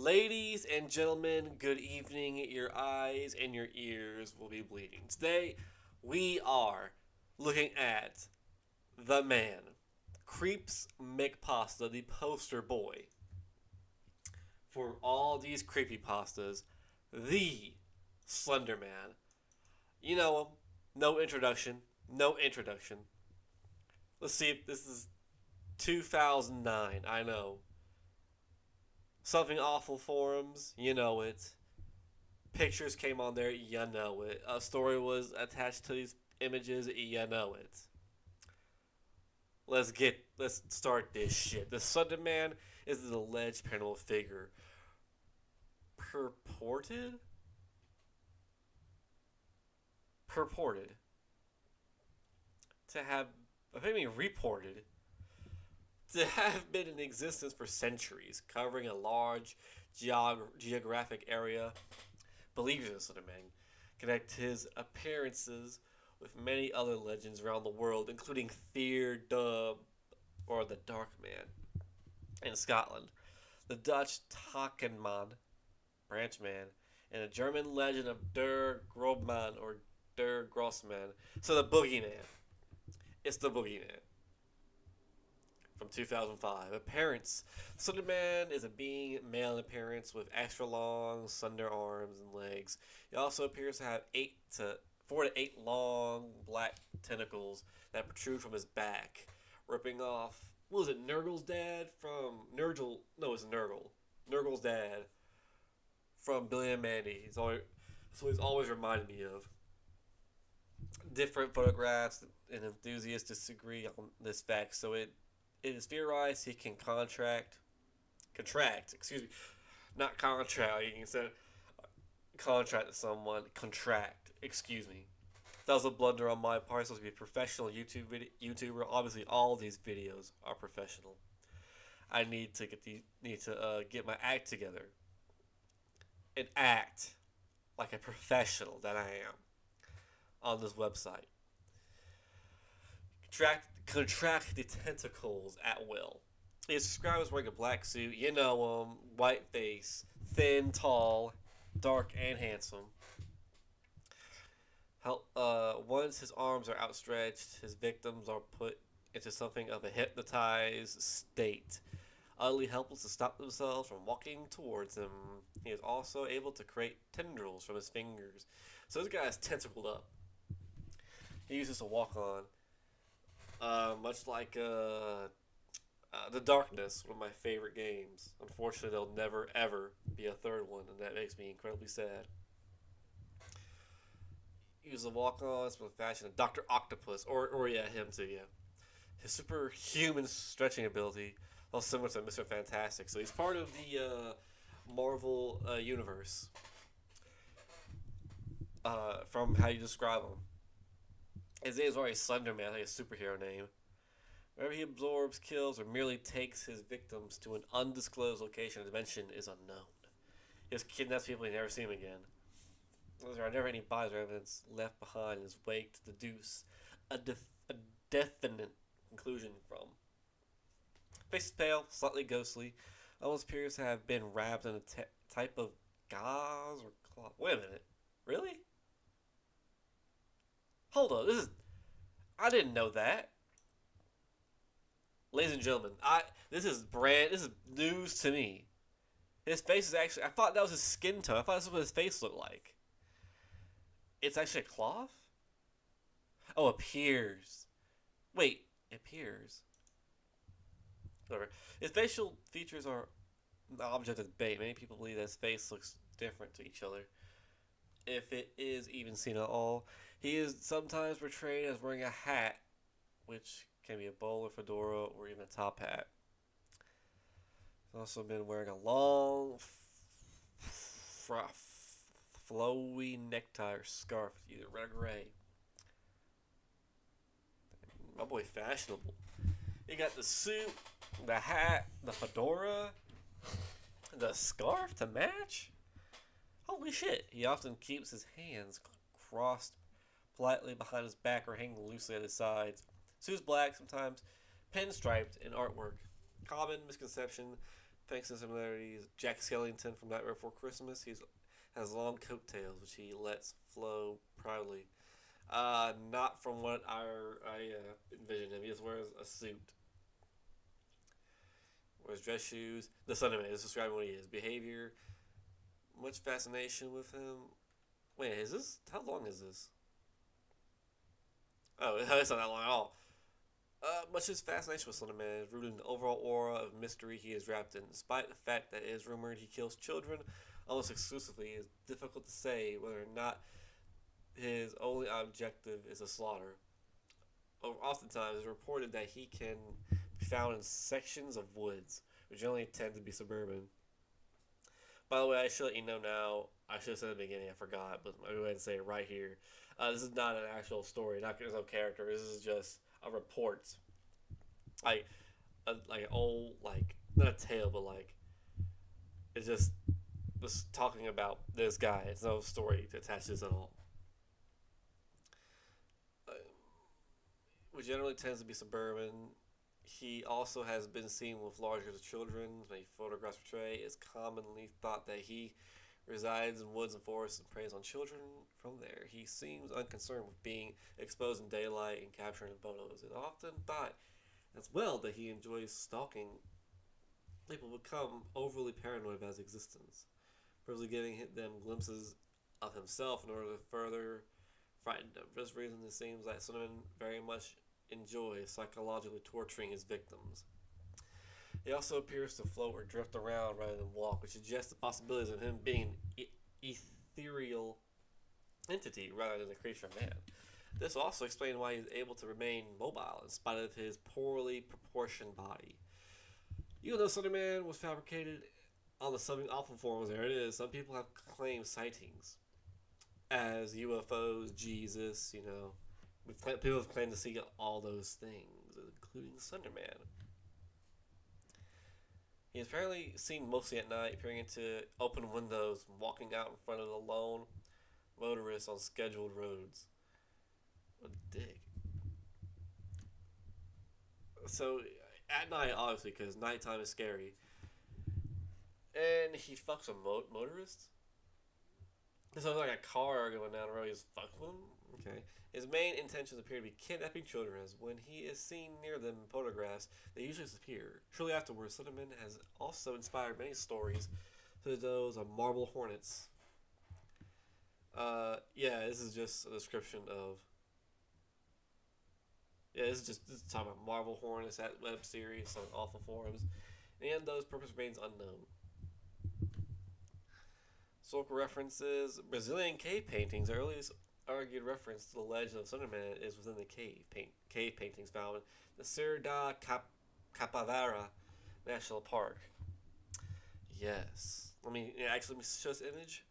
Ladies and gentlemen, good evening. Your eyes and your ears will be bleeding. Today, we are looking at the man, Creeps McPasta, the poster boy for all these creepypastas, the Slenderman. You know him. No introduction. No introduction. Let's see if this is 2009. I know. Something Awful forums. You know it. Pictures came on there, you know it. A story was attached to these images, you know it. Let's start this shit. The Slenderman is an alleged paranormal figure purported purported to have, I mean reported to have been in existence for centuries, covering a large geographic area. Believes in the Slenderman connect his appearances with many other legends around the world, including Fear Dub or the Dark Man in Scotland, the Dutch Takenman, Branch Man, and the German legend of Der Grobman or Der Grossman. So the Boogeyman. It's the Boogeyman from 2005. Appearance: Slenderman is a being male in appearance with extra long, slender arms and legs. He also appears to have 4 to 8 long black tentacles that protrude from his back, ripping off. What was it? Nurgle's dad from Nurgle? No, it's Nurgle. Nurgle's dad from Billy and Mandy. He's always reminded me of. Different photographs and enthusiasts disagree on this fact, so it is theorized he can excuse me, not contract. You can say contract to someone, contract. Excuse me. That was a blunder on my part. I'm supposed to be a professional YouTuber. Obviously, all these videos are professional. I need to get my act together and act like a professional that I am on this website. Contract the tentacles at will. He is described as wearing a black suit. You know him. White face. Thin, tall, dark, and handsome. Once his arms are outstretched, his victims are put into something of a hypnotized state, utterly helpless to stop themselves from walking towards him. He is also able to create tendrils from his fingers. So this guy is tentacled up. He uses to walk on. Much like The Darkness, one of my favorite games. Unfortunately, there'll never ever be a third one, and that makes me incredibly sad. He was a walk-on, from fashion, Doctor Octopus, or yeah, him too, yeah. His superhuman stretching ability, well, similar to Mr. Fantastic. So he's part of the Marvel universe. From how you describe him, his name is already Slenderman, like a superhero name. Wherever he absorbs, kills, or merely takes his victims to an undisclosed location or dimension is unknown. He just kidnaps people and you never see him again. There are never any bodies or evidence left behind in his wake to deduce a definite conclusion from. Face is pale, slightly ghostly, almost appears to have been wrapped in a type of gauze or cloth. Wait a minute. Really? Hold on, I didn't know that. Ladies and gentlemen, this is news to me. His face is actually, I thought that was his skin tone. I thought this was what his face looked like. It's actually a cloth? Oh, appears. Wait, appears. Whatever. His facial features are the object of debate. Many people believe that his face looks different to each other, if it is even seen at all. He is sometimes portrayed as wearing a hat, which can be a bowler, fedora, or even a top hat. He's also been wearing a long, flowy necktie or scarf, either red or gray. My boy, fashionable. He got the suit, the hat, the fedora, the scarf to match. Holy shit! He often keeps his hands crossed politely behind his back or hanging loosely at his sides. Suit's black, sometimes pinstriped in artwork. Common misconception: Thanks to similarities, Jack Skellington from Nightmare Before Christmas, he has long coattails which he lets flow proudly. Not from what I envision him. He just wears a suit, wears dress shoes. The Slenderman is describing what he is. Behavior, much fascination with him. Wait, is this? How long is this? Oh, it's not that long at all. Much of his fascination with Slenderman is rooted in the overall aura of mystery he is wrapped in. Despite the fact that it is rumored he kills children almost exclusively, it is difficult to say whether or not his only objective is a slaughter. Oftentimes, it's reported that he can be found in sections of woods, which generally tend to be suburban. By the way, I should let you know now. I should have said at the beginning. I forgot, but I'm going to say it right here. This is not an actual story. Not his own character. This is just a report, like an old, like not a tale, but like it's just was talking about this guy. It's no story attached to this at all. Uh, which generally tends to be suburban. He also has been seen with large groups of children. When photographs portray, it's commonly thought that he resides in woods and forests and preys on children from there. He seems unconcerned with being exposed in daylight and capturing photos. It's often thought as well that he enjoys stalking people, become overly paranoid about his existence, purposely giving them glimpses of himself in order to further frighten them. For this reason, it seems like Cinnamon very much enjoys psychologically torturing his victims. He also appears to float or drift around rather than walk, which suggests the possibilities of him being an ethereal entity rather than a creature of man. This also explains why he's able to remain mobile in spite of his poorly proportioned body. Even though Slenderman was fabricated on the subbing awful forums, there it is, some people have claimed sightings as UFOs, Jesus, people have claimed to see all those things, including Slenderman. He is apparently seen mostly at night, appearing into open windows, walking out in front of the lone motorists on scheduled roads. What a dick. So, at night, obviously, because nighttime is scary. And he fucks with motorists? So like a car going down the road, he's fucking with them? Okay. His main intentions appear to be kidnapping children, as when he is seen near them in photographs, they usually disappear. Shortly afterwards, Slenderman has also inspired many stories, such as those of marble hornets. Yeah, this is just a description of. Yeah, this is talking about Marvel Hornets, that web series on awful forums, and those purpose remains unknown. Historical references: Brazilian cave paintings. The earliest argued reference to the legend of Slenderman is within the cave paintings found in the Serra da Capivara National Park. Yes. Let me show this image.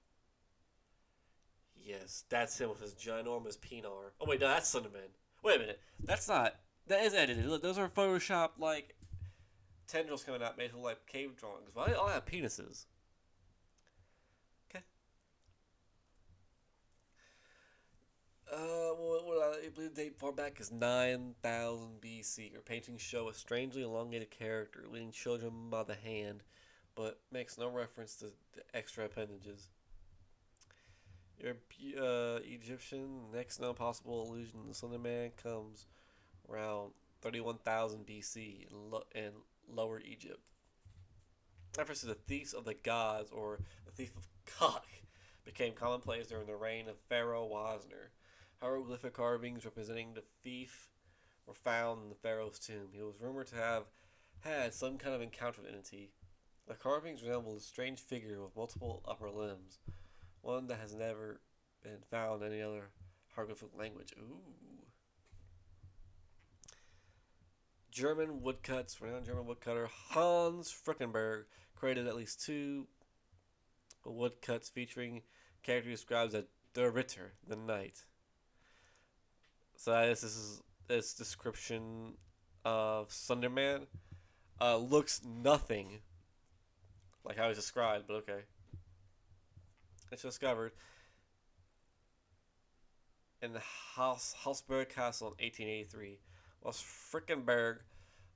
Yes, that's him with his ginormous penar. Oh wait, no, that's Slenderman. Wait a minute, that's not. That is edited. Look, those are Photoshop like tendrils coming out made to look like cave drawings. Why do they all have penises? Okay. What I believe the date far back is 9,000 BC. Her paintings show a strangely elongated character leading children by the hand, but makes no reference to the extra appendages. Your Egyptian next known possible allusion to Slender Man comes around 31,000 BC in Lower Egypt. Reference to the thieves of the gods or the thief of cock became commonplace during the reign of Pharaoh Wasner. Hieroglyphic carvings representing the thief were found in the pharaoh's tomb. He was rumored to have had some kind of encounter with entity. The carvings resemble a strange figure with multiple upper limbs, one that has never been found in any other hieroglyphic language. Ooh. German woodcuts. Renowned German woodcutter Hans Frickenberg created at least two woodcuts featuring characters described as the Ritter, the Knight. So this is this description of Slenderman. Looks nothing like how he's described, but okay. It's discovered in the Hausberg Castle in 1883. Whilst Frickenberg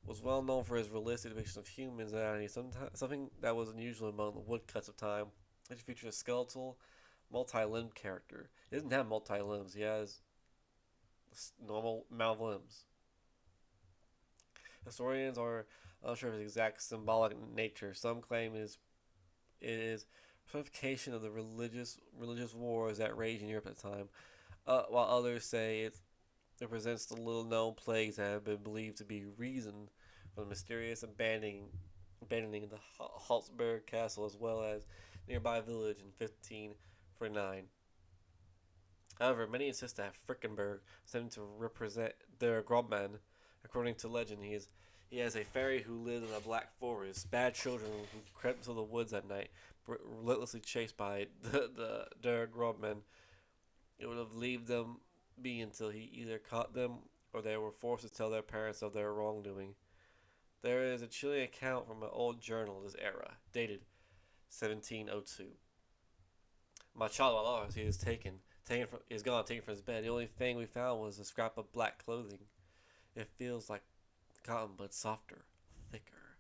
was well known for his realistic depiction of humans and anatomy, something that was unusual among the woodcuts of time. It features a skeletal, multi-limbed character. He doesn't have multi-limbs. He has normal amount of limbs. Historians are unsure of his exact symbolic nature. Some claim it is personification of the religious wars that raged in Europe at the time, while others say it represents the little known plagues that have been believed to be reason for the mysterious abandoning the Halsberg castle as well as nearby village in 1549. However, many insist that Frickenberg sent him to represent their Grobman. According to legend, he has a fairy who lived in a black forest. Bad children who crept into the woods at night, relentlessly chased by their Grobman. It would have leave them be until he either caught them or they were forced to tell their parents of their wrongdoing. There is a chilling account from an old journal of this era, dated 1702. My child Lars, he is gone, taken from his bed. The only thing we found was a scrap of black clothing. It feels like cotton, but softer, thicker.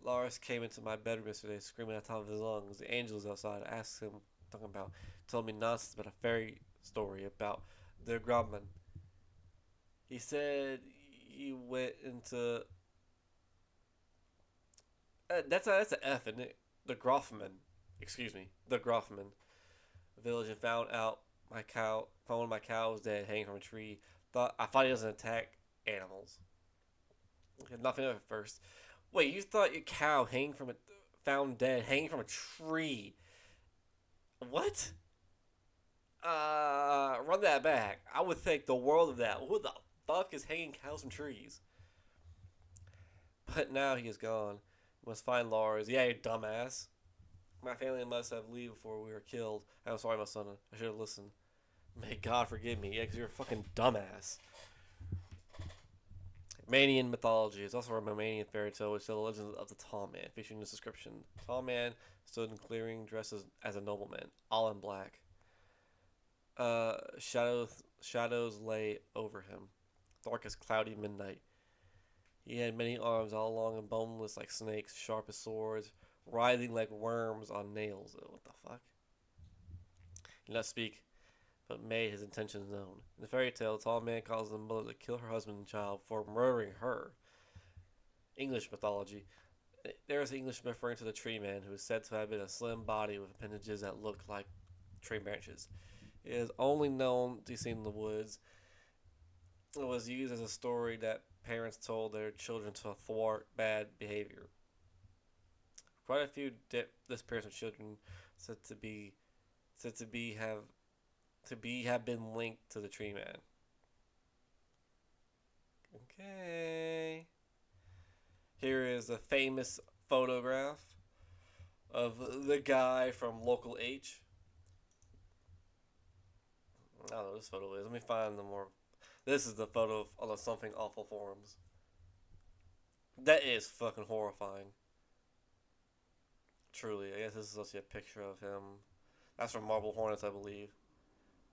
Lars came into my bedroom yesterday, screaming at the top of his lungs. The angels outside asked him, talking about, told me nonsense about a fairy story about the Grobman. He said he went into that's an F, isn't it? The Grofman, excuse me, the Grofman village and found one of my cows dead, hanging from a tree. I thought he doesn't attack animals. Nothing of it first. Wait, you thought your cow found dead, hanging from a tree? What? Run that back. I would think the world of that. Who the fuck is hanging cows from trees? But now he is gone. We must find Lars. Yeah, you dumbass. My family must have leave before we were killed. I'm sorry, my son. I should have listened. May God forgive me. Yeah, because you're a fucking dumbass. Romanian mythology is also a Romanian fairy tale which tells the legend of the Tall Man, featuring this description. The Tall Man stood in clearing dressed as a nobleman, all in black. Shadows lay over him, dark as cloudy midnight. He had many arms, all long and boneless like snakes, sharp as swords, writhing like worms on nails. What the fuck? He did not speak, but made his intentions known. In the fairy tale, the tall man causes the mother to kill her husband and child for murdering her. English mythology. There is an English referring to the tree man who is said to have been a slim body with appendages that looked like tree branches. It is only known to be seen in the woods. It was used as a story that parents told their children to thwart bad behavior. Quite a few disappearances of children said to have been linked to the tree man. Okay. Here is a famous photograph of the guy from Local H. I don't know what this photo is. Let me find the more. This is the photo on the Something Awful forums. That is fucking horrifying. Truly, I guess this is also a picture of him. That's from Marble Hornets, I believe.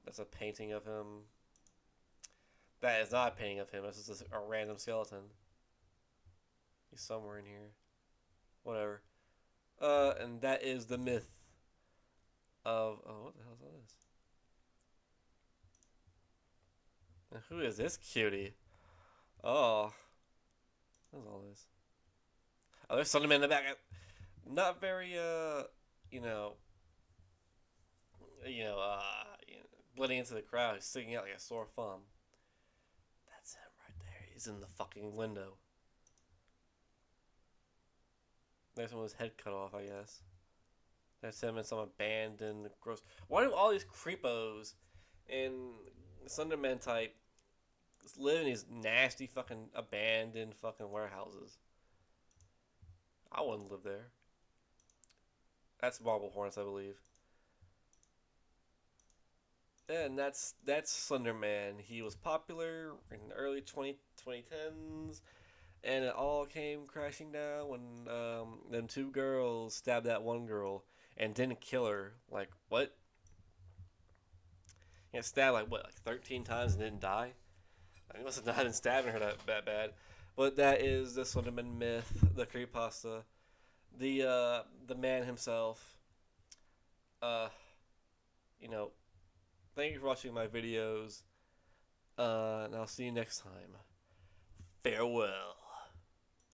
That's a painting of him. That is not a painting of him. This is a random skeleton. He's somewhere in here. Whatever. And that is the myth of. Oh, what the hell is this? And who is this cutie? Oh. What's all this? Oh, there's Slenderman in the back. Not very, you know, blending into the crowd. He's sticking out like a sore thumb. That's him right there. He's in the fucking window. There's someone's head cut off, I guess. There's him in some abandoned, gross. Why do all these creepos and Slenderman type live in these nasty fucking abandoned fucking warehouses? I wouldn't live there. That's Marble Hornets, I believe. And that's Slenderman. He was popular in the early 2010s, and it all came crashing down when them two girls stabbed that one girl and didn't kill her. Like, what? He got stabbed like 13 times and didn't die? He must have not been stabbing her that bad. But that is the Slenderman myth, the creepypasta, the man himself. Uh, you know, thank you for watching my videos. And I'll see you next time. Farewell.